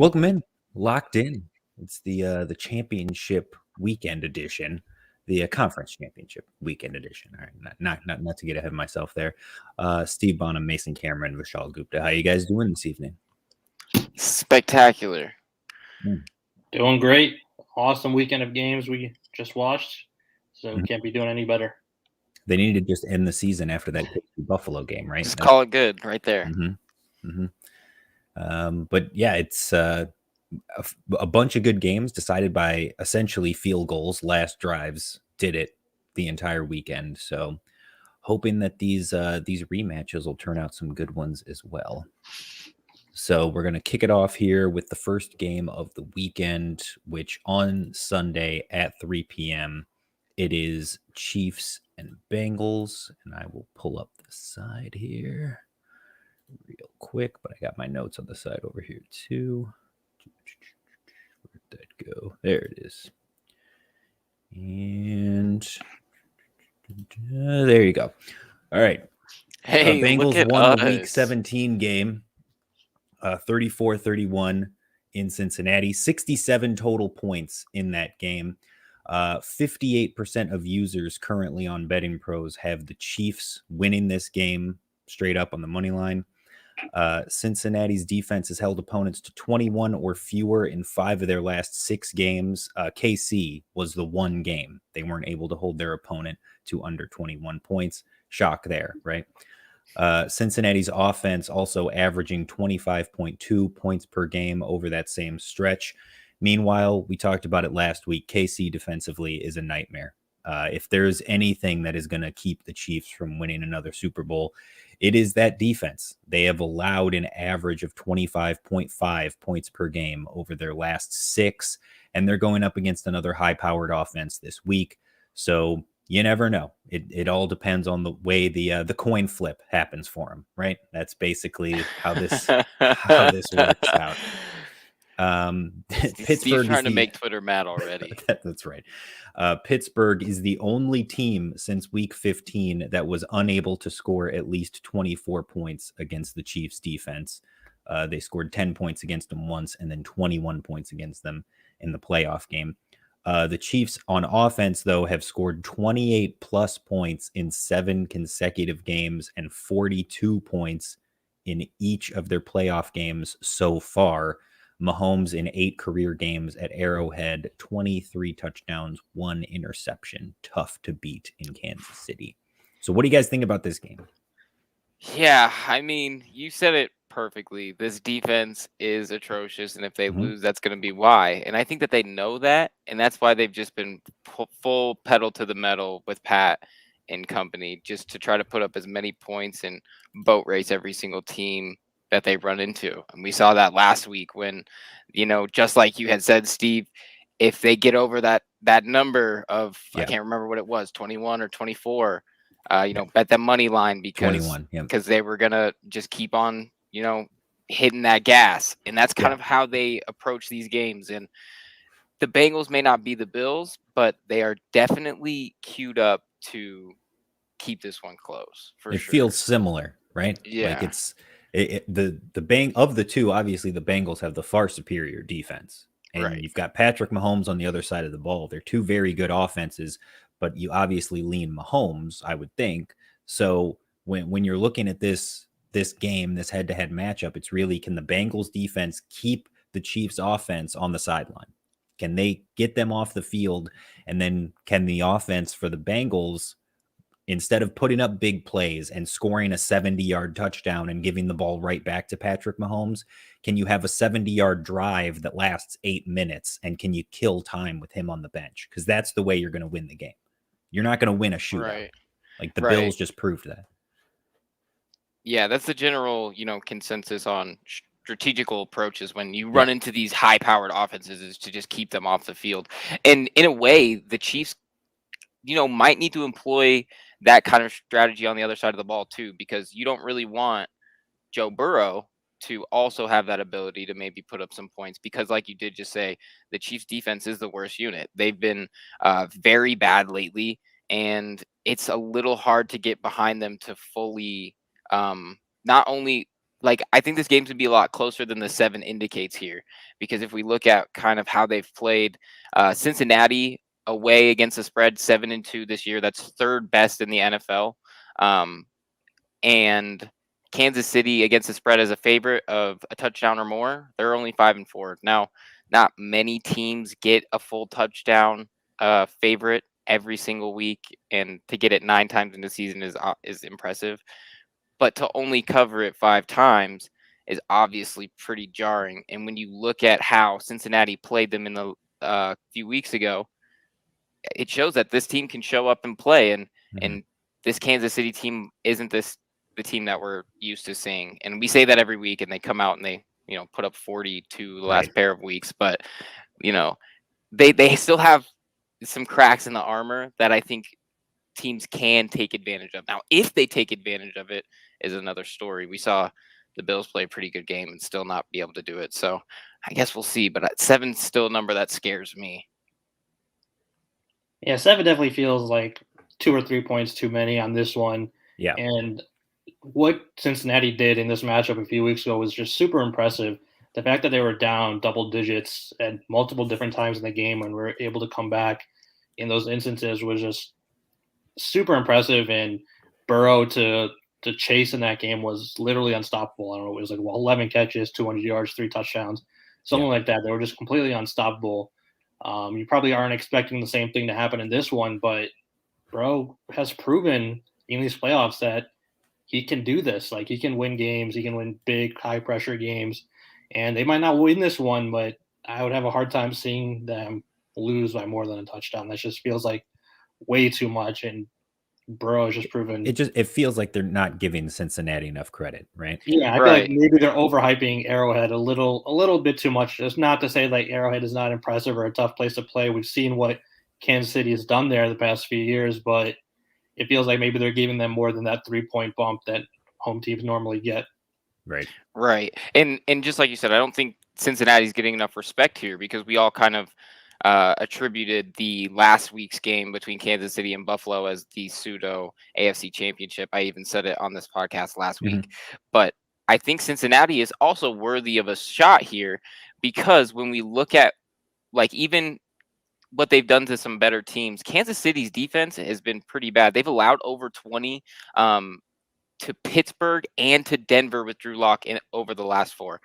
Welcome in, locked in. It's the championship weekend edition, the conference championship weekend edition. All right, not to get ahead of myself there. Steve Bonham, Mason Cameron, Vishaal Gupta. How you guys doing this evening? Spectacular. Doing great. Awesome weekend of games we just watched. So can't be doing any better. They needed to just end the season after that Buffalo game, right? Just call it good right there. But yeah, it's a bunch of good games decided by essentially field goals. Last drives did it the entire weekend. So hoping that these rematches will turn out some good ones as well. So we're going to kick it off here with the first game of the weekend, which on Sunday at 3 p.m. it is Chiefs and Bengals. And I will pull up the side here real quick, but I got my notes on the side over here too. Where'd that go? There it is. And there you go. All right. Hey, Bengals won the Week 17 game, 34-31 in Cincinnati. 67 total points in that game. 58% of users currently on Betting Pros have the Chiefs winning this game straight up on the money line. Cincinnati's defense has held opponents to 21 or fewer in 5 of their last 6 games. KC was the one game they weren't able to hold their opponent to under 21 points. Shock there, right? Cincinnati's offense also averaging 25.2 points per game over that same stretch. Meanwhile, we talked about it last week. KC defensively is a nightmare. If there's anything that is going to keep the Chiefs from winning another Super Bowl, it is that defense. They have allowed an average of 25.5 points per game over their last 6, and they're going up against another high-powered offense this week. So you never know. It all depends on the way the coin flip happens for them, right? That's basically how this works out. Pittsburgh trying to make Twitter mad already. That's right. Pittsburgh is the only team since week 15 that was unable to score at least 24 points against the Chiefs defense. They scored 10 points against them once and then 21 points against them in the playoff game. The Chiefs on offense, though, have scored 28 plus points in 7 consecutive games and 42 points in each of their playoff games so far. Mahomes in 8 career games at Arrowhead, 23 touchdowns, 1 interception. Tough to beat in Kansas City. So what do you guys think about this game? Yeah, I mean, you said it perfectly. This defense is atrocious, and if they lose, that's going to be why. And I think that they know that, and that's why they've just been full pedal to the metal with Pat and company, just to try to put up as many points and boat race every single team that they run into. And we saw that last week when, just like you had said, Steve, if they get over that number of, I can't remember what it was, 21 or 24, bet the money line because they were going to just keep on, hitting that gas. And that's kind of how they approach these games. And the Bengals may not be the Bills, but they are definitely queued up to keep this one close. It feels similar, right? Yeah. Like the bang of the two, obviously the Bengals have the far superior defense. And you've got Patrick Mahomes on the other side of the ball. They're two very good offenses, but you obviously lean Mahomes, I would think. So when you're looking at this game, this head-to-head matchup, it's really, can the Bengals defense keep the Chiefs offense on the sideline? Can they get them off the field? And then can the offense for the Bengals, instead of putting up big plays and scoring a 70-yard touchdown and giving the ball right back to Patrick Mahomes, can you have a 70-yard drive that lasts 8 minutes, and can you kill time with him on the bench? Because that's the way you're going to win the game. You're not going to win a shootout. Right. Like the Bills just proved that. Yeah, that's the general, consensus on strategical approaches when you run into these high-powered offenses, is to just keep them off the field. And in a way, the Chiefs, might need to employ that kind of strategy on the other side of the ball too, because you don't really want Joe Burrow to also have that ability to maybe put up some points, because like you did just say, the Chiefs defense is the worst unit. They've been very bad lately, and it's a little hard to get behind them to fully not only like, I think this game's gonna be a lot closer than the 7 indicates here, because if we look at kind of how they've played, Cincinnati away against the spread 7-2 this year. That's third best in the NFL. And Kansas City against the spread as a favorite of a touchdown or more, they're only 5-4. Now, not many teams get a full touchdown favorite every single week, and to get it 9 times in the season is impressive. But to only cover it 5 times is obviously pretty jarring. And when you look at how Cincinnati played them in the few weeks ago, it shows that this team can show up and play. And this Kansas City team isn't the team that we're used to seeing. And we say that every week, and they come out and they put up 42 the last pair of weeks. But they still have some cracks in the armor that I think teams can take advantage of. Now, if they take advantage of it, is another story. We saw the Bills play a pretty good game and still not be able to do it. So I guess we'll see. But 7's still a number that scares me. Yeah, 7 definitely feels like 2 or 3 points too many on this one. Yeah. And what Cincinnati did in this matchup a few weeks ago was just super impressive. The fact that they were down double digits at multiple different times in the game when we were able to come back in those instances was just super impressive. And Burrow to chase in that game was literally unstoppable. I don't know, it was like 11 catches, 200 yards, 3 touchdowns, something like that. They were just completely unstoppable. You probably aren't expecting the same thing to happen in this one, but Burrow has proven in these playoffs that he can do this. Like, he can win games. He can win big, high-pressure games. And they might not win this one, but I would have a hard time seeing them lose by more than a touchdown. That just feels like way too much. And Burrow has just proven it feels like they're not giving Cincinnati enough credit, right? Yeah, I feel like maybe they're overhyping Arrowhead a little bit too much. Just not to say like Arrowhead is not impressive or a tough place to play. We've seen what Kansas City has done there the past few years, but it feels like maybe they're giving them more than that 3-point bump that home teams normally get. Right. And just like you said, I don't think Cincinnati's getting enough respect here, because we all kind of attributed the last week's game between Kansas City and Buffalo as the pseudo AFC championship. I even said it on this podcast last week. But I think Cincinnati is also worthy of a shot here, because when we look at like even what they've done to some better teams, Kansas City's defense has been pretty bad. They've allowed over 20 to Pittsburgh and to Denver with Drew Lock over the last 4.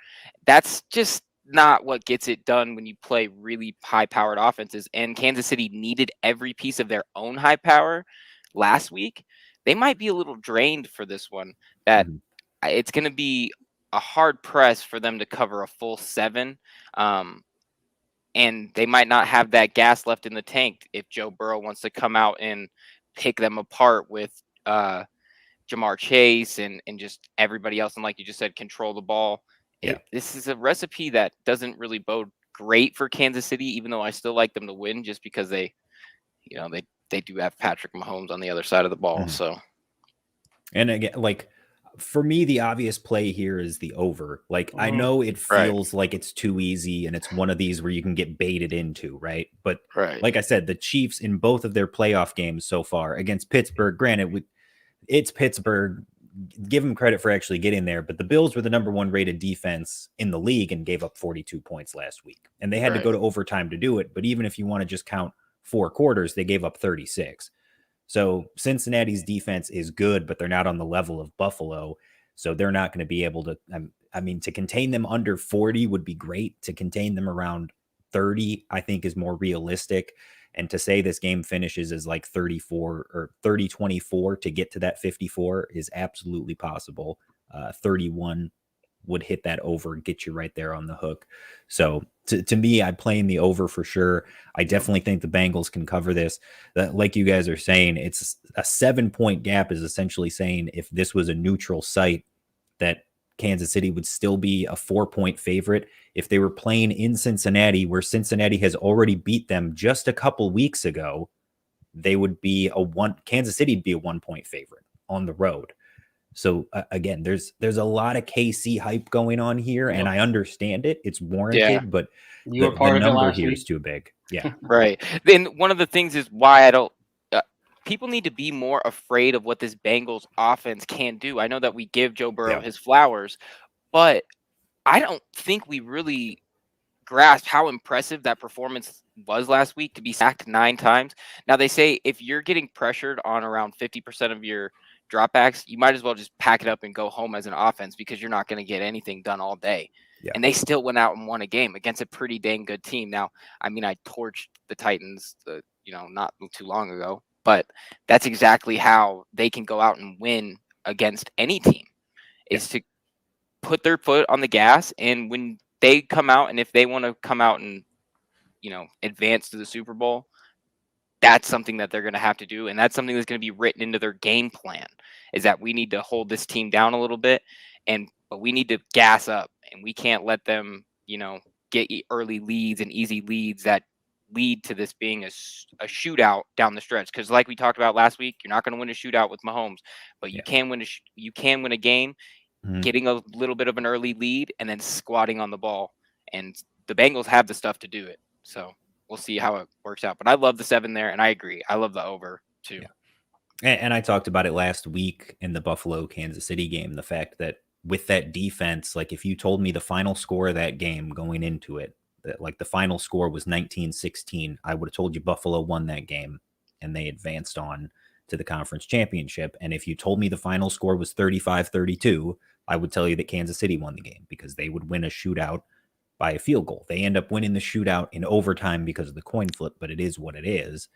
That's just not what gets it done when you play really high-powered offenses. And Kansas City needed every piece of their own high power last week. They might be a little drained for this one. That it's going to be a hard press for them to cover a full 7. And they might not have that gas left in the tank if Joe Burrow wants to come out and pick them apart with Jamar Chase and just everybody else. And like you just said, control the ball. This is a recipe that doesn't really bode great for Kansas City, even though I still like them to win, just because they do have Patrick Mahomes on the other side of the ball. So, and again, like for me, the obvious play here is the over. Like, I know it feels like it's too easy, and it's one of these where you can get baited into, right? But like I said, the Chiefs in both of their playoff games so far against Pittsburgh, granted, it's Pittsburgh, give them credit for actually getting there, but the Bills were the number 1 rated defense in the league and gave up 42 points last week. And they had to go to overtime to do it. But even if you want to just count 4 quarters, they gave up 36. So Cincinnati's defense is good, but they're not on the level of Buffalo. So they're not going to be able to, I mean, to contain them under 40 would be great. To contain them around 30, I think is more realistic. And to say this game finishes as like 34 or 30-24 to get to that 54 is absolutely possible. 31 would hit that over and get you right there on the hook. So to me, I'm playing the over for sure. I definitely think the Bengals can cover this. Like you guys are saying, it's a 7-point gap is essentially saying if this was a neutral site, that Kansas City would still be a 4-point favorite. If they were playing in Cincinnati, where Cincinnati has already beat them just a couple weeks ago, they would be Kansas City would be a 1-point favorite on the road. So again, there's a lot of KC hype going on here, and I understand it. It's warranted, but the number here is too big. Yeah. Right. Then one of the things is why I don't people need to be more afraid of what this Bengals offense can do. I know that we give Joe Burrow his flowers, but I don't think we really grasp how impressive that performance was last week to be sacked 9 times. Now they say if you're getting pressured on around 50% of your dropbacks, you might as well just pack it up and go home as an offense because you're not going to get anything done all day. Yeah. And they still went out and won a game against a pretty dang good team. Now, I mean, I torched the Titans, not too long ago, but that's exactly how they can go out and win against any team is to put their foot on the gas. And when they come out, and if they want to come out and, advance to the Super Bowl, that's something that they're going to have to do. And that's something that's going to be written into their game plan is that we need to hold this team down a little bit, but we need to gas up, and we can't let them, get early leads and easy leads that lead to this being a shootout down the stretch. Because like we talked about last week, you're not going to win a shootout with Mahomes, but you can win a game getting a little bit of an early lead and then squatting on the ball. And the Bengals have the stuff to do it. So we'll see how it works out. But I love the 7 there, and I agree. I love the over too. Yeah. And I talked about it last week in the Buffalo-Kansas City game, the fact that with that defense, like if you told me the final score of that game going into it, that like the final score was 19-16, I would have told you Buffalo won that game and they advanced on to the conference championship. And if you told me the final score was 35-32, I would tell you that Kansas City won the game because they would win a shootout by a field goal. They end up winning the shootout in overtime because of the coin flip, but it is what it is.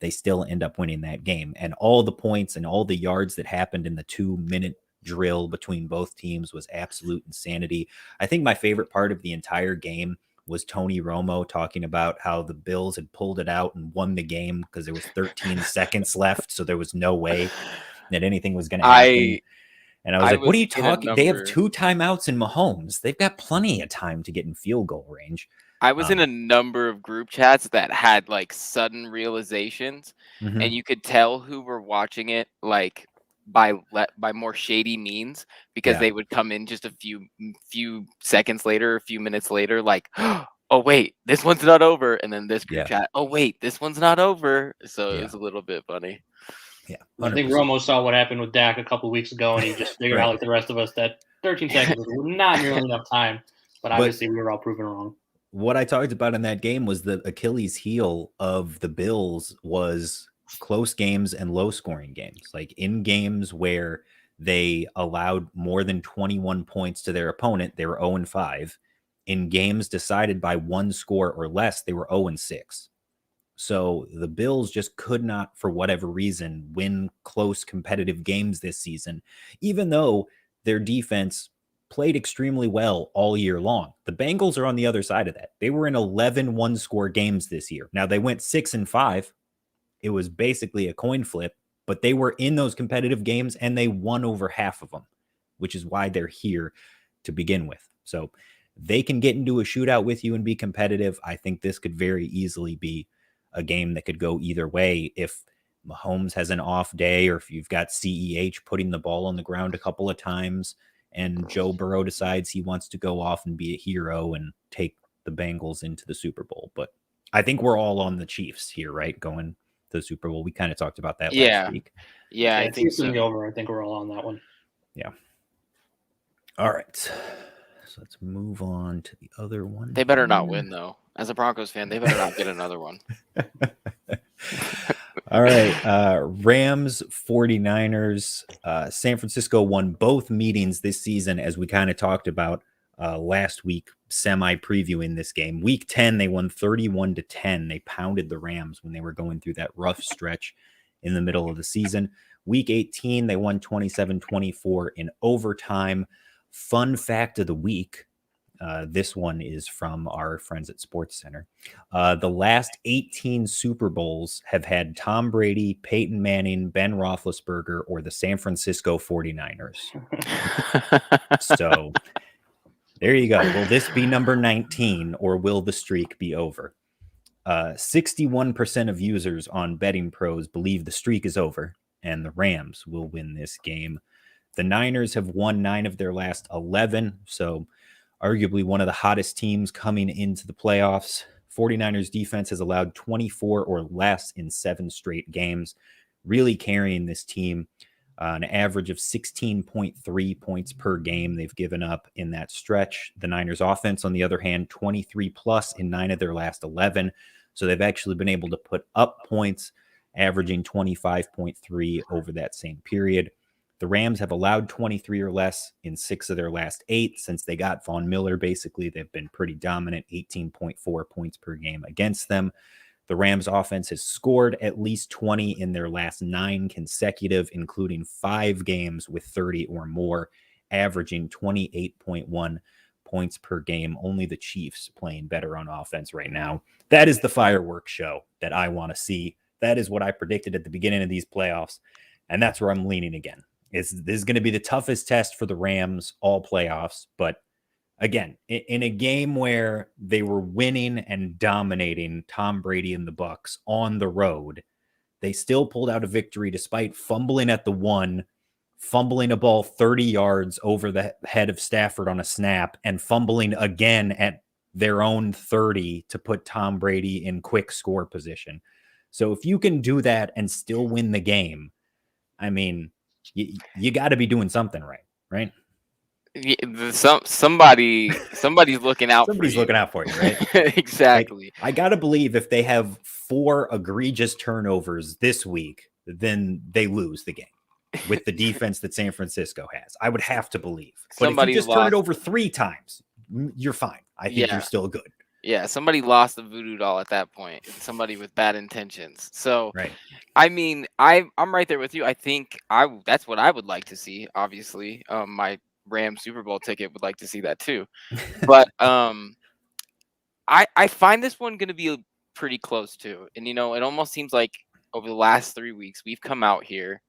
They still end up winning that game. And all the points and all the yards that happened in the 2-minute drill between both teams was absolute insanity. I think my favorite part of the entire game was Tony Romo talking about how the Bills had pulled it out and won the game because there was 13 seconds left. So there was no way that anything was going to happen. And I was like, what are you talking? They have 2 timeouts in Mahomes. They've got plenty of time to get in field goal range. I was in a number of group chats that had like sudden realizations, and you could tell who were watching it like by more shady means because they would come in just a few seconds later, a few minutes later, like, oh wait, this one's not over, and then this group chat, oh wait, this one's not over. So it was a little bit funny. Yeah, 100%. I think Romo saw what happened with Dak a couple of weeks ago, and he just figured out, like the rest of us, that 13 seconds was not nearly enough time. But obviously, we were all proven wrong. What I talked about in that game was the Achilles heel of the Bills was close games and low-scoring games. Like in games where they allowed more than 21 points to their opponent, they were 0-5. In games decided by 1 score or less, they were 0-6. So the Bills just could not, for whatever reason, win close competitive games this season, even though their defense played extremely well all year long. The Bengals are on the other side of that. They were in 11 one-score games this year. Now they went 6-5. It was basically a coin flip, but they were in those competitive games and they won over half of them, which is why they're here to begin with. So they can get into a shootout with you and be competitive. I think this could very easily be a game that could go either way if Mahomes has an off day or if you've got CEH putting the ball on the ground a couple of times and Joe Burrow decides he wants to go off and be a hero and take the Bengals into the Super Bowl. But I think we're all on the Chiefs here, right? Going to the Super Bowl. We kind of talked about that last week. Yeah, I think so. Over. I think we're all on that one. Yeah. All right. So let's move on to the other one. They better not win, though. As a Broncos fan, they better not get another one. All right. Rams, 49ers. San Francisco won both meetings this season, as we kind of talked about last week, semi-previewing this game. Week 10, they won 31-10. They pounded the Rams when they were going through that rough stretch in the middle of the season. Week 18, they won 27-24 in overtime. Fun fact of the week. This one is from our friends at Sports Center. The last 18 Super Bowls have had Tom Brady, Peyton Manning, Ben Roethlisberger, or the San Francisco 49ers. So there you go. Will this be number 19 or will the streak be over? 61% of users on Betting Pros believe the streak is over and the Rams will win this game. The Niners have won 9 of their last 11, so arguably one of the hottest teams coming into the playoffs. 49ers defense has allowed 24 or less in 7 straight games, really carrying this team. An average of 16.3 points per game they've given up in that stretch. The Niners offense, on the other hand, 23 plus in 9 of their last 11. So they've actually been able to put up points, averaging 25.3 over that same period. The Rams have allowed 23 or less in 6 of their last 8 since they got Von Miller. Basically, they've been pretty dominant, 18.4 points per game against them. The Rams offense has scored at least 20 in their last 9 consecutive, including 5 games with 30 or more, averaging 28.1 points per game. Only the Chiefs playing better on offense right now. That is the fireworks show that I want to see. That is what I predicted at the beginning of these playoffs, and that's where I'm leaning again. This is going to be the toughest test for the Rams all playoffs, but again, in a game where they were winning and dominating Tom Brady and the Bucs on the road, they still pulled out a victory despite fumbling at the 1, fumbling a ball 30 yards over the head of Stafford on a snap, and fumbling again at their own 30 to put Tom Brady in quick score position. So if you can do that and still win the game, I mean, you got to be doing something right? Somebody's looking out. Somebody's looking out for you, right? Exactly. Like, I gotta believe if they have 4 egregious turnovers this week, then they lose the game with the defense that San Francisco has. I would have to believe. But if you just turn it over 3 times, you're fine. I think you're still good. Yeah, somebody lost the voodoo doll at that point. Somebody with bad intentions. So, right. I mean, I'm right there with you. I think that's what I would like to see. Obviously, my Rams Super Bowl ticket would like to see that too. But I find this one going to be pretty close too. And it almost seems like over the last 3 weeks we've come out here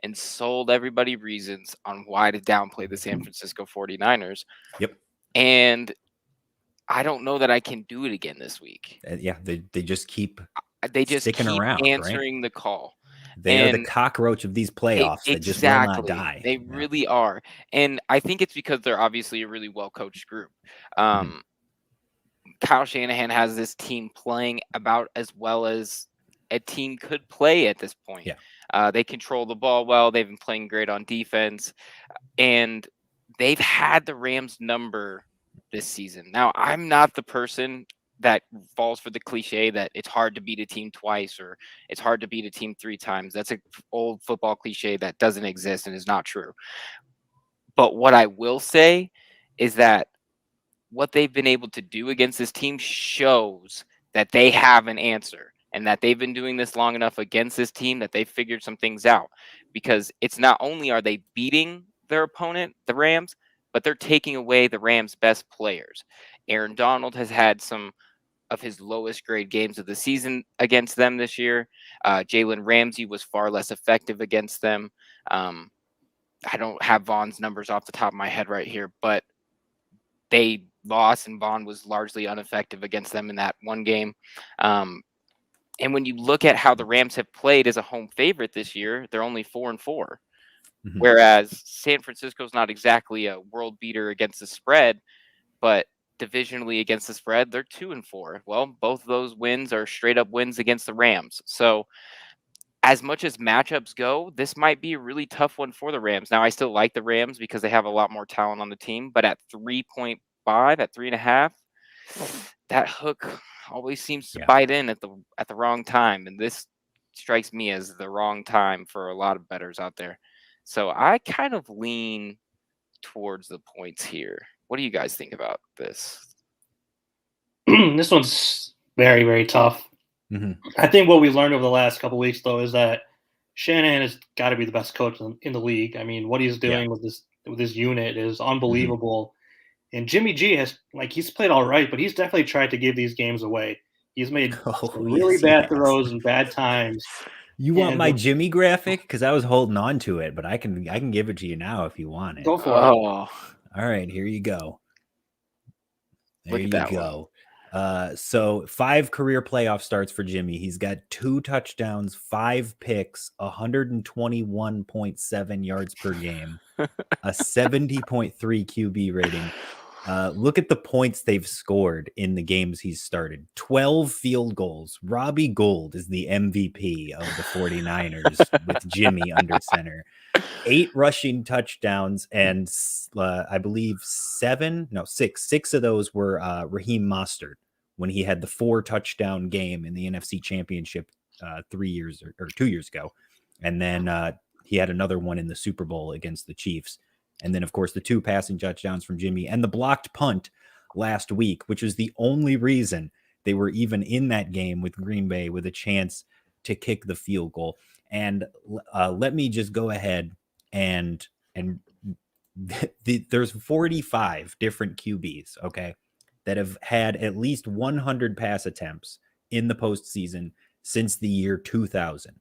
and sold everybody reasons on why to downplay the San Francisco 49ers. Yep. And I don't know that I can do it again this week. They just keep sticking around, answering right? the call. They are the cockroach of these playoffs that just will not die. They really are. And I think it's because they're obviously a really well-coached group. Kyle Shanahan has this team playing about as well as a team could play at this point. Yeah. They control the ball well. They've been playing great on defense. And they've had the Rams number this season. Now, I'm not the person that falls for the cliche that it's hard to beat a team twice or it's hard to beat a team 3 times. That's an old football cliche that doesn't exist and is not true. But what I will say is that what they've been able to do against this team shows that they have an answer and that they've been doing this long enough against this team that they figured some things out, because it's not only are they beating their opponent, the Rams, but they're taking away the Rams' best players. Aaron Donald has had some of his lowest grade games of the season against them this year. Jalen Ramsey was far less effective against them. I don't have Vaughn's numbers off the top of my head right here, but they lost and Vaughn was largely ineffective against them in that one game. And when you look at how the Rams have played as a home favorite this year, they're only 4-4. Whereas San Francisco's not exactly a world beater against the spread, but divisionally against the spread, they're 2-4. Well, both of those wins are straight up wins against the Rams. So as much as matchups go, this might be a really tough one for the Rams. Now, I still like the Rams because they have a lot more talent on the team, but at 3.5, at 3.5, that hook always seems to bite in at the wrong time. And this strikes me as the wrong time for a lot of bettors out there. So I kind of lean towards the points here. What do you guys think about this? This one's very, very tough. I think what we learned over the last couple of weeks, though, is that Shanahan has got to be the best coach in the league. I mean, what he's doing with this unit is unbelievable. And Jimmy G he's played all right, but he's definitely tried to give these games away. He's made really bad throws and bad times. You want my Jimmy graphic? Because I was holding on to it, but I can give it to you now if you want it. Go for it. All right, here you go. There you go. So 5 career playoff starts for Jimmy. He's got 2 touchdowns, 5 picks, 121.7 yards per game, a 70.3 QB rating, Look at the points they've scored in the games he's started. 12 field goals. Robbie Gould is the MVP of the 49ers with Jimmy under center. 8 rushing touchdowns, and I believe 6 of those were Raheem Mostert when he had the 4 touchdown game in the NFC Championship 3 years or 2 years ago. And then he had another one in the Super Bowl against the Chiefs. And then, of course, the 2 passing touchdowns from Jimmy and the blocked punt last week, which was the only reason they were even in that game with Green Bay with a chance to kick the field goal. And let me just go ahead and there's 45 different QBs, okay, that have had at least 100 pass attempts in the postseason since the year 2000.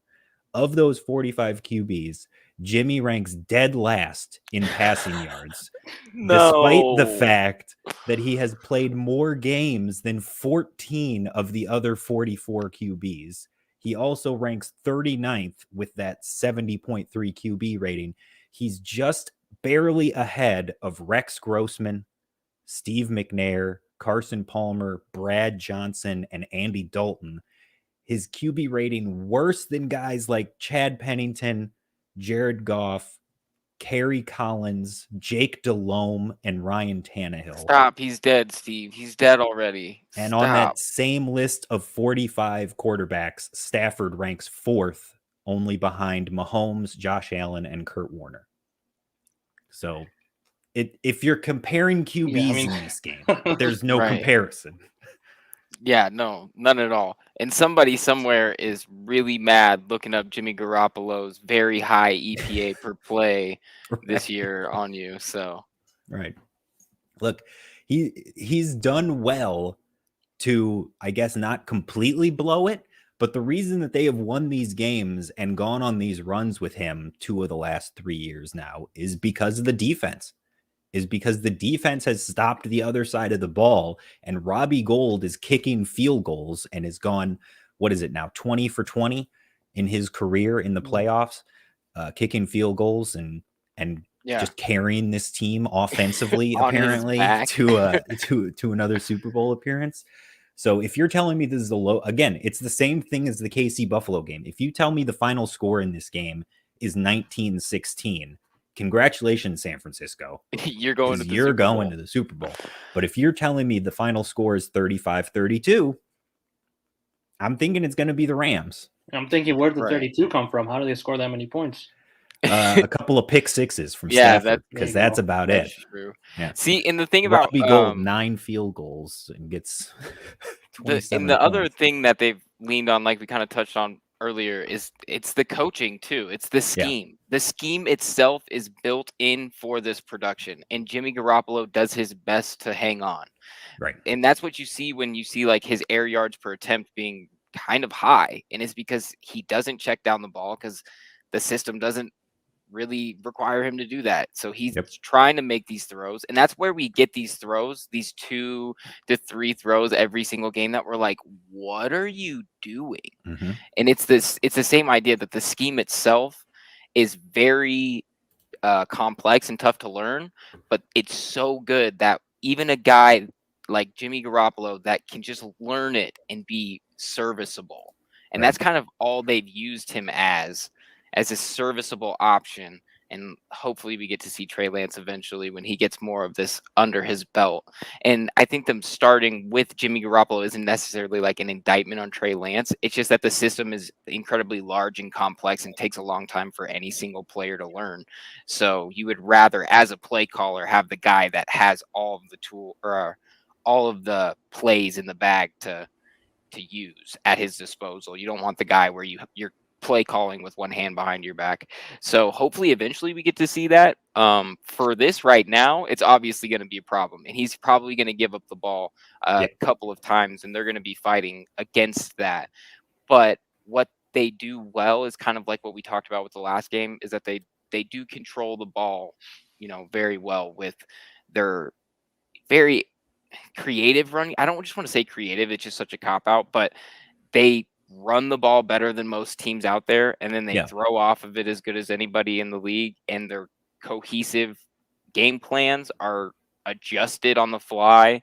Of those 45 QBs, Jimmy ranks dead last in passing yards, despite the fact that he has played more games than 14 of the other 44 QBs. He also ranks 39th with that 70.3 QB rating. He's just barely ahead of Rex Grossman, Steve McNair, Carson Palmer, Brad Johnson, and Andy Dalton. His QB rating worse than guys like Chad Pennington, Jared Goff, Kerry Collins, Jake Delhomme, and Ryan Tannehill. Stop. He's dead, Steve. He's dead already. And on that same list of 45 quarterbacks, Stafford ranks 4th, only behind Mahomes, Josh Allen, and Kurt Warner. So if you're comparing QBs in this game, there's no comparison. Yeah, no, none at all. And somebody somewhere is really mad looking up Jimmy Garoppolo's very high EPA per play this year on you. So look, he's done well to, I guess, not completely blow it, but the reason that they have won these games and gone on these runs with him 2 of the last 3 years now is because of the defense. Is because the defense has stopped the other side of the ball, and Robbie Gould is kicking field goals and has gone, what is it now, 20 for 20 in his career in the playoffs, kicking field goals and just carrying this team offensively apparently to another Super Bowl appearance. So if you're telling me this is a low, again, it's the same thing as the KC Buffalo game. If you tell me the final score in this game is 19-16, congratulations, San Francisco. You're going to the Super Bowl. But if you're telling me the final score is 35-32, I'm thinking it's going to be the Rams. I'm thinking, where did the 32 come from? How do they score that many points? A couple of pick sixes from Stafford, because that's about it. True. Yeah. See, and the thing about Robbie Gould, 9 field goals and gets 27 and the other thing that they've leaned on, like we kind of touched on earlier, is it's the coaching too. It's the scheme. Yeah. The scheme itself is built in for this production, and Jimmy Garoppolo does his best to hang on. Right. And that's what you see when you see like his air yards per attempt being kind of high, and it's because he doesn't check down the ball because the system doesn't really require him to do that. So he's trying to make these throws, and that's where we get these throws, these 2 to 3 throws every single game that we're like, what are you doing? Mm-hmm. And it's the same idea that the scheme itself is very complex and tough to learn, but it's so good that even a guy like Jimmy Garoppolo that can just learn it and be serviceable. And that's kind of all they've used him as a serviceable option. And hopefully we get to see Trey Lance eventually when he gets more of this under his belt. And I think them starting with Jimmy Garoppolo isn't necessarily like an indictment on Trey Lance. It's just that the system is incredibly large and complex and takes a long time for any single player to learn. So you would rather, as a play caller, have the guy that has all of the tool or all of the plays in the bag to use at his disposal. You don't want the guy where you're play calling with one hand behind your back. So hopefully eventually we get to see that. For this right now, it's obviously going to be a problem, and he's probably going to give up the ball a couple of times, and they're going to be fighting against that. But what they do well is kind of like what we talked about with the last game, is that they do control the ball, very well with their very creative running. I don't just want to say creative, it's just such a cop out, but they run the ball better than most teams out there, and then they throw off of it as good as anybody in the league, and their cohesive game plans are adjusted on the fly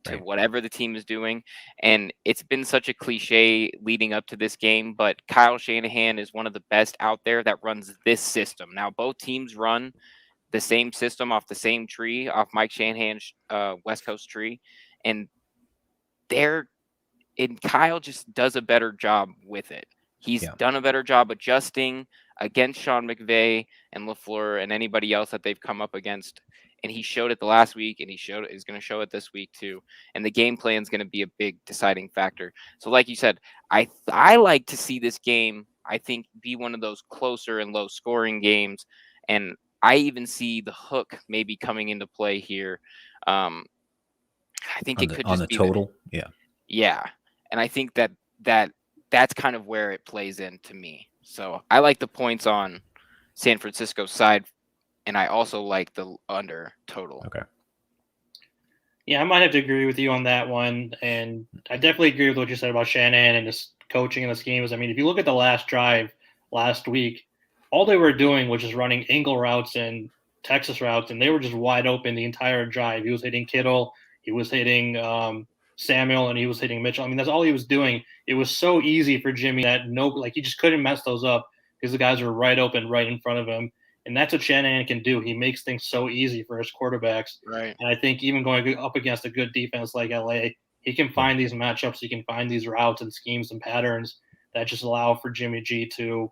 to Right. whatever the team is doing. And it's been such a cliche leading up to this game, but Kyle Shanahan is one of the best out there that runs this system. Now, both teams run the same system off the same tree, off Mike Shanahan's West Coast tree. And Kyle just does a better job with it. He's done a better job adjusting against Sean McVay and LaFleur and anybody else that they've come up against. And he showed it the last week, and he's going to show it this week too. And the game plan is going to be a big deciding factor. So, like you said, I like to see this game, I think, be one of those closer and low scoring games. And I even see the hook maybe coming into play here. I think it could on just the be total. yeah. And I think that's kind of where it plays in to me. So I like the points on San Francisco's side, and I also like the under total. Okay. Yeah, I might have to agree with you on that one. And I definitely agree with what you said about Shanahan and his coaching in the schemes. I mean, if you look at the last drive last week, all they were doing was just running angle routes and Texas routes, and they were just wide open the entire drive. He was hitting Kittle, he was hitting Samuel, and he was hitting Mitchell. I mean, that's all he was doing. It was so easy for Jimmy that he just couldn't mess those up because the guys were right open right in front of him. And that's what Shanahan can do. He makes things so easy for his quarterbacks. Right. And I think even going up against a good defense like LA, he can find these matchups. He can find these routes and schemes and patterns that just allow for Jimmy G to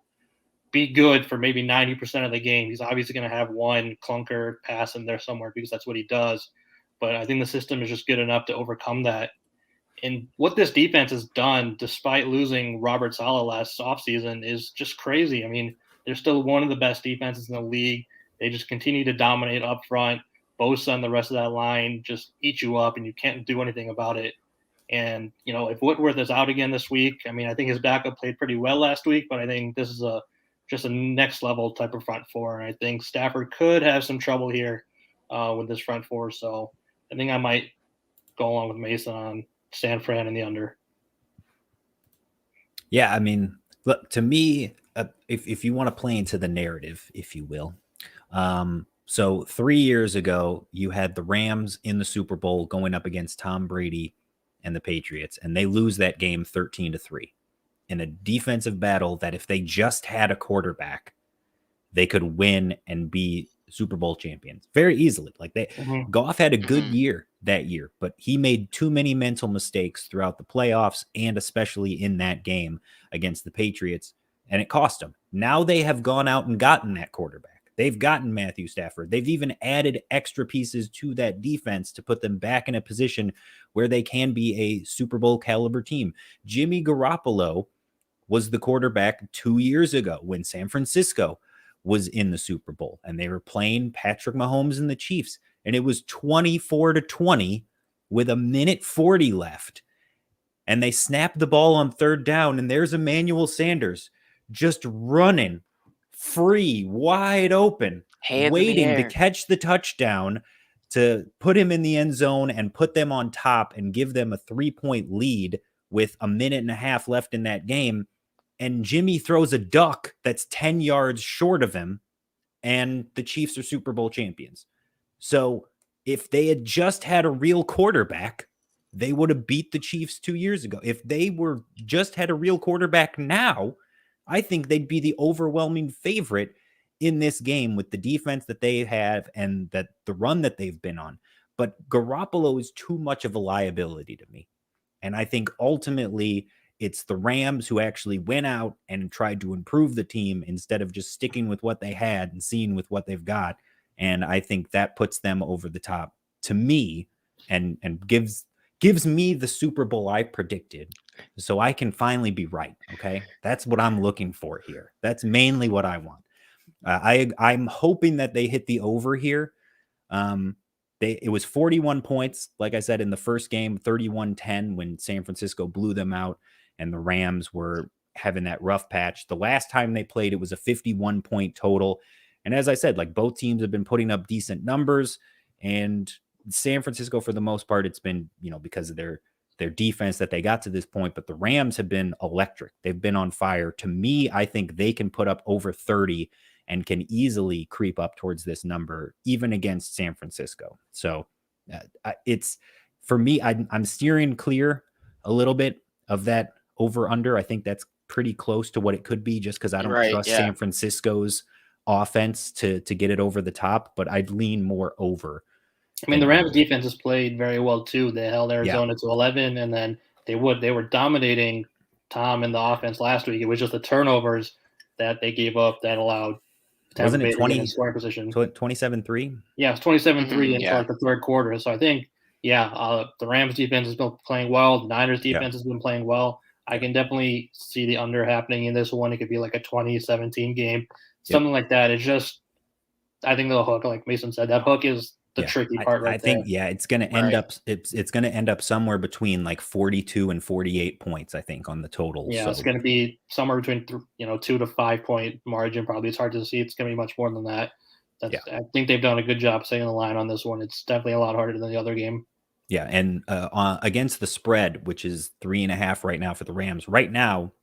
be good for maybe 90% of the game. He's obviously going to have one clunker pass in there somewhere because that's what he does. But I think the system is just good enough to overcome that. And what this defense has done, despite losing Robert Saleh last offseason, is just crazy. I mean, they're still one of the best defenses in the league. They just continue to dominate up front. Bosa and the rest of that line just eat you up, and you can't do anything about it. And, if Whitworth is out again this week, I mean, I think his backup played pretty well last week, but I think this is just a next level type of front four. And I think Stafford could have some trouble here with this front four. So I think I might go along with Mason on San Fran and the under. Yeah, I mean, look, to me, if you want to play into the narrative, if you will. So 3 years ago, you had the Rams in the Super Bowl going up against Tom Brady and the Patriots, and they lose that game 13-3 in a defensive battle that if they just had a quarterback, they could win and be Super Bowl champions very easily. Like Goff had a good year that year, but he made too many mental mistakes throughout the playoffs and especially in that game against the Patriots, and it cost them. Now they have gone out and gotten that quarterback. They've gotten Matthew Stafford. They've even added extra pieces to that defense to put them back in a position where they can be a Super Bowl caliber team. Jimmy Garoppolo was the quarterback 2 years ago when San Francisco was in the Super Bowl, and they were playing Patrick Mahomes and the Chiefs, and it was 24-20 with 1:40 left, and they snapped the ball on third down, and there's Emmanuel Sanders just running free, wide open, waiting to catch the touchdown to put him in the end zone and put them on top and give them a 3-point lead with 1.5 minutes left in that game. And Jimmy throws a duck that's 10 yards short of him, and the Chiefs are Super Bowl champions. So if they had just had a real quarterback, they would have beat the Chiefs 2 years ago. If they were just had a real quarterback now, I think they'd be the overwhelming favorite in this game with the defense that they have and that the run that they've been on. But Garoppolo is too much of a liability to me. And I think ultimately it's the Rams who actually went out and tried to improve the team instead of just sticking with what they had and seeing with what they've got. And I think that puts them over the top to me and gives me the Super Bowl I predicted, so I can finally be right. Okay. That's what I'm looking for here. That's mainly what I want. I'm hoping that they hit the over here. It was 41 points, like I said, in the first game, 31-10 when San Francisco blew them out and the Rams were having that rough patch. The last time they played, it was a 51-point total. And as I said, like both teams have been putting up decent numbers, and San Francisco, for the most part, it's been, because of their defense that they got to this point, but the Rams have been electric. They've been on fire. To me, I think they can put up over 30 and can easily creep up towards this number, even against San Francisco. So It's for me, I'm steering clear a little bit of that over under. I think that's pretty close to what it could be, just because I don't trust San Francisco's offense to get it over the top, but I'd lean more over. I mean, the Rams defense has played very well too. They held Arizona to 11, and then they were dominating Tom in the offense last week. It was just the turnovers that they gave up that allowed Tampa Bay to get in scoring position. 27-3? Yeah, it's 27-3 into like the third quarter. So I think, the Rams defense has been playing well. The Niners defense has been playing well. I can definitely see the under happening in this one. It could be like a 20-17 game, something like that. It's just, I think the hook, like Mason said, that hook is the tricky part I think it's going to end up it's going to end up somewhere between like 42 and 48 points, I think, on the total. Yeah, so it's going to be somewhere between 2 to 5 point margin. Probably it's hard to see. It's going to be much more than that. I think they've done a good job setting the line on this one. It's definitely a lot harder than the other game. Yeah, and against the spread, which is 3.5 right now for the Rams. Right now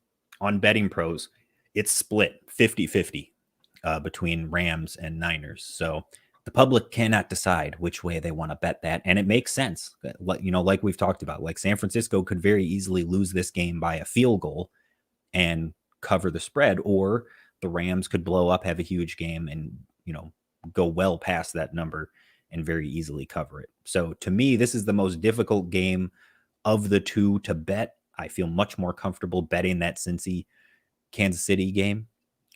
on Betting Pros, it's split 50-50 between Rams and Niners. So the public cannot decide which way they want to bet that. And it makes sense. Like we've talked about, like San Francisco could very easily lose this game by a field goal and cover the spread, or the Rams could blow up, have a huge game, and, go well past that number and very easily cover it. So to me, this is the most difficult game of the two to bet. I feel much more comfortable betting that Cincy Kansas City game.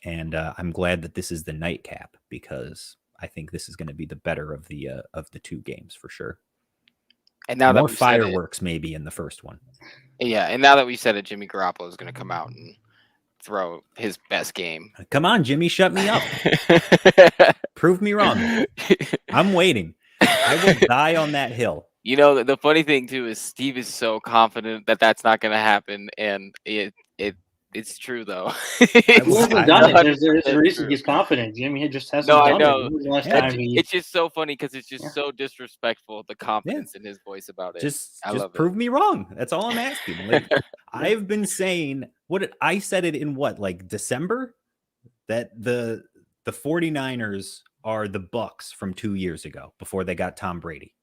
And I'm glad that this is the nightcap, because I think this is going to be the better of the two games for sure. And now more fireworks maybe in the first one. Yeah, and now that we said it, Jimmy Garoppolo is going to come out and throw his best game. Come on, Jimmy, shut me up. Prove me wrong. I'm waiting. I will die on that hill. The funny thing too is Steve is so confident that that's not going to happen, and it's true though. There's a reason he's confident. Jimmy just hasn't done it. It's just so funny because it's just so disrespectful, the confidence in his voice about it. Just prove me wrong. That's all I'm asking. Like, I've been saying I said it in December, that the 49ers are the Bucks from 2 years ago before they got Tom Brady.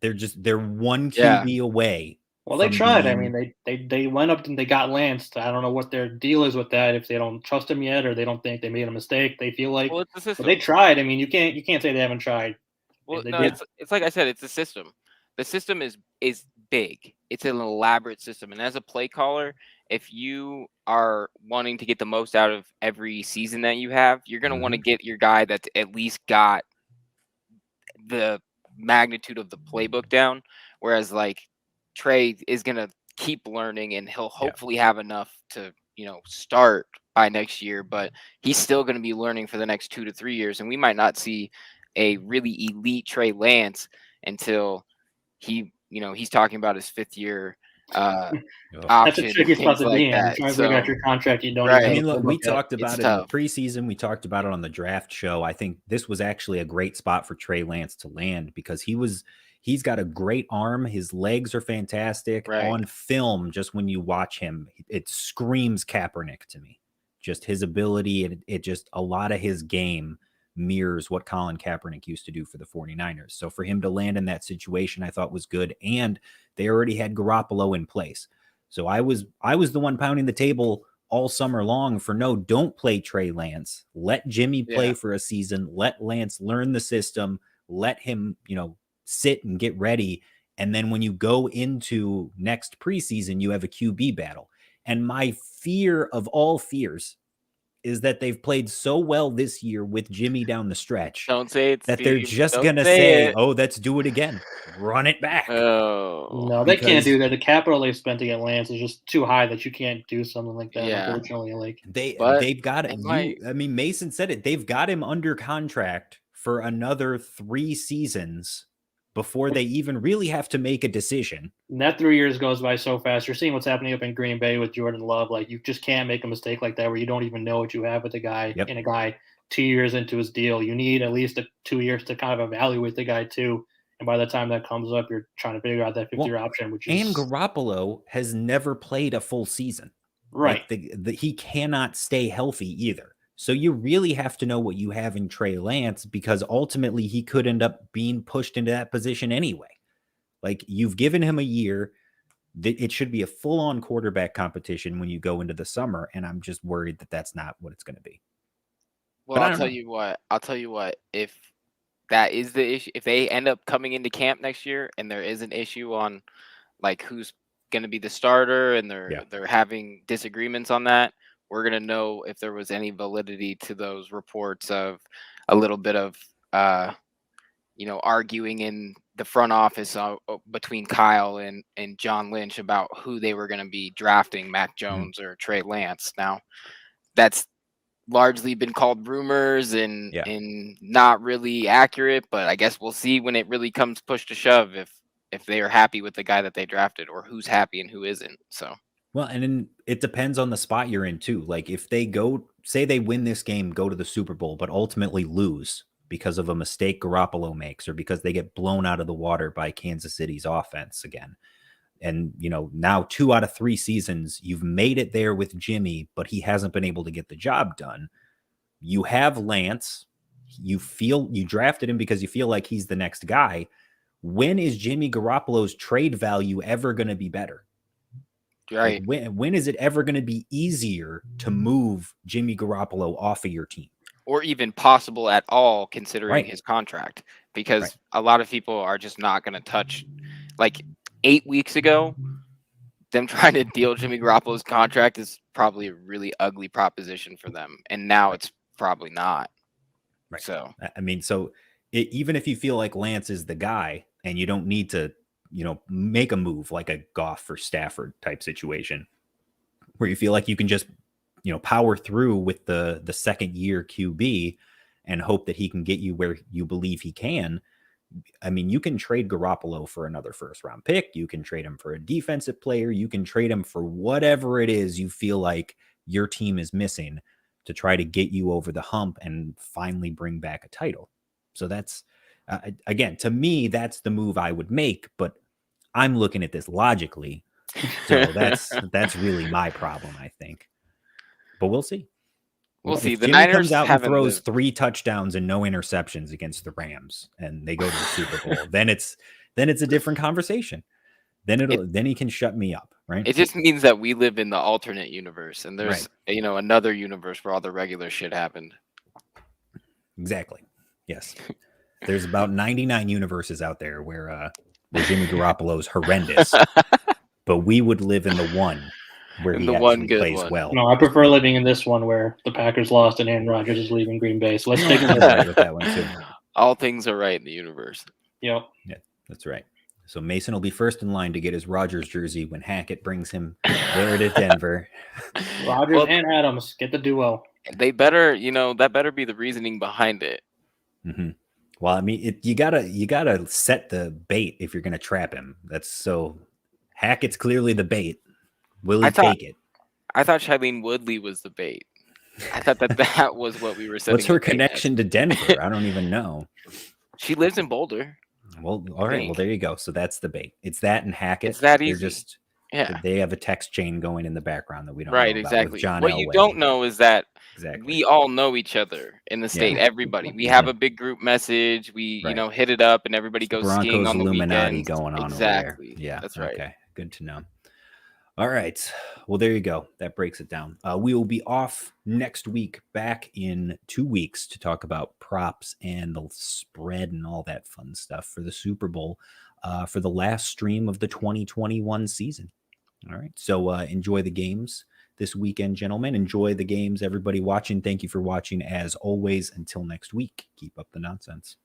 They're one QB away. Well, they tried. I mean, they went up and they got Lance. I don't know what their deal is with that. If they don't trust him yet, or they don't think they made a mistake, they feel like but they tried. I mean, you can't say they haven't tried. Well, no, it's like I said, it's the system. The system is big. It's an elaborate system, and as a play caller, if you are wanting to get the most out of every season that you have, you're going to want to get your guy that's at least got the magnitude of the playbook down. Whereas Trey is going to keep learning, and he'll hopefully have enough to, start by next year, but he's still going to be learning for the next 2 to 3 years. And we might not see a really elite Trey Lance until he's talking about his 5th year option. That's a tricky spot to be in. Trying to figure out your contract, you don't. Right. I mean, look, we talked about it in the preseason. We talked about it on the draft show. I think this was actually a great spot for Trey Lance to land, because he's got a great arm. His legs are fantastic. On film. Just when you watch him, it screams Kaepernick to me. Just his ability, and it just, a lot of his game mirrors what Colin Kaepernick used to do for the 49ers. So for him to land in that situation, I thought was good. And they already had Garoppolo in place. So I was the one pounding the table all summer long for don't play Trey Lance. Let Jimmy play for a season. Let Lance learn the system. Let him, sit and get ready. And then when you go into next preseason, you have a QB battle. And my fear of all fears is that they've played so well this year with Jimmy down the stretch. Don't say it, that Steve. They're just going to say, oh, let's do it again. Run it back. Oh. No, they can't do that. The capital they spent to get Lance is just too high that you can't do something like that, unfortunately. They've got it. Mason said it. They've got him under contract for another 3 seasons before they even really have to make a decision. And that 3 years goes by so fast. You're seeing what's happening up in Green Bay with Jordan Love. You just can't make a mistake like that where you don't even know what you have with the guy. And a guy 2 years into his deal, you need at least 2 years to kind of evaluate the guy too. And by the time that comes up, you're trying to figure out that 50-year option. And Garoppolo has never played a full season. Right. He cannot stay healthy either. So you really have to know what you have in Trey Lance, because ultimately he could end up being pushed into that position anyway. Like, you've given him a year. It should be a full-on quarterback competition when you go into the summer, and I'm just worried that that's not what it's going to be. Well, But I I'll don't tell know. you what. I'll tell you what. If that is the issue, if they end up coming into camp next year and there is an issue on like who's going to be the starter and they're having disagreements on that, we're going to know if there was any validity to those reports of a little bit of arguing in the front office between Kyle and John Lynch about who they were going to be drafting, Mac Jones or Trey Lance. Now, that's largely been called rumors and not really accurate, but I guess we'll see when it really comes push to shove if they are happy with the guy that they drafted or who's happy and who isn't. So, well, and then it depends on the spot you're in too. Like, if they say they win this game, go to the Super Bowl, but ultimately lose because of a mistake Garoppolo makes or because they get blown out of the water by Kansas City's offense again. And, now 2 out of 3 seasons, you've made it there with Jimmy, but he hasn't been able to get the job done. You have Lance. You drafted him because you feel like he's the next guy. When is Jimmy Garoppolo's trade value ever going to be better? Right. Like, when is it ever going to be easier to move Jimmy Garoppolo off of your team? Or even possible at all, considering his contract, because a lot of people are just not going to touch. Like 8 weeks ago, them trying to deal Jimmy Garoppolo's contract is probably a really ugly proposition for them, and now it's probably not. Right. So I mean, even if you feel like Lance is the guy, and you don't need to, make a move like a Goff or Stafford type situation, where you feel like you can just power through with the second year QB and hope that he can get you where you believe he can. I mean, you can trade Garoppolo for another first round pick. You can trade him for a defensive player. You can trade him for whatever it is you feel like your team is missing to try to get you over the hump and finally bring back a title. So that's, again, to me, that's the move I would make, but I'm looking at this logically. So that's really my problem, I think. But we'll see. We'll see. If The Jimmy Niners comes out and haven't throws lived. 3 touchdowns and no interceptions against the Rams, and they go to the Super Bowl, then it's a different conversation. Then he can shut me up, right? It just means that we live in the alternate universe, and there's Right. Another universe where all the regular shit happened. Exactly. Yes. There's about 99 universes out there where Jimmy Garoppolo is horrendous, but we would live in the one where he actually plays well. No, I prefer living in this one where the Packers lost and Aaron Rodgers is leaving Green Bay. So let's take it right with that one too. All things are right in the universe. Yep. Yeah, that's right. So Mason will be first in line to get his Rodgers jersey when Hackett brings him there to Denver. Rodgers and Adams, get the duo. They better, that better be the reasoning behind it. Mm-hmm. Well, I mean, you gotta set the bait if you're gonna trap him. Hackett's clearly the bait. Will he take it? I thought Shailene Woodley was the bait. I thought that was what we were setting. What's her connection to Denver? I don't even know. She lives in Boulder. Well, all right. Well, there you go. So that's the bait. It's that and Hackett. It's that easy. They have a text chain going in the background that we don't know about. Exactly. John what Elway. You don't know is that we all know each other in the state. Yeah. Everybody. We have a big group message. We hit it up, and everybody goes Broncos skiing on the Illuminati weekends. going on exactly. over there. Yeah, that's right. Okay, good to know. All right. Well, there you go. That breaks it down. We will be off next week, back in 2 weeks to talk about props and the spread and all that fun stuff for the Super Bowl for the last stream of the 2021 season. All right. So enjoy the games this weekend, gentlemen. Enjoy the games, everybody watching. Thank you for watching. As always, until next week, keep up the nonsense.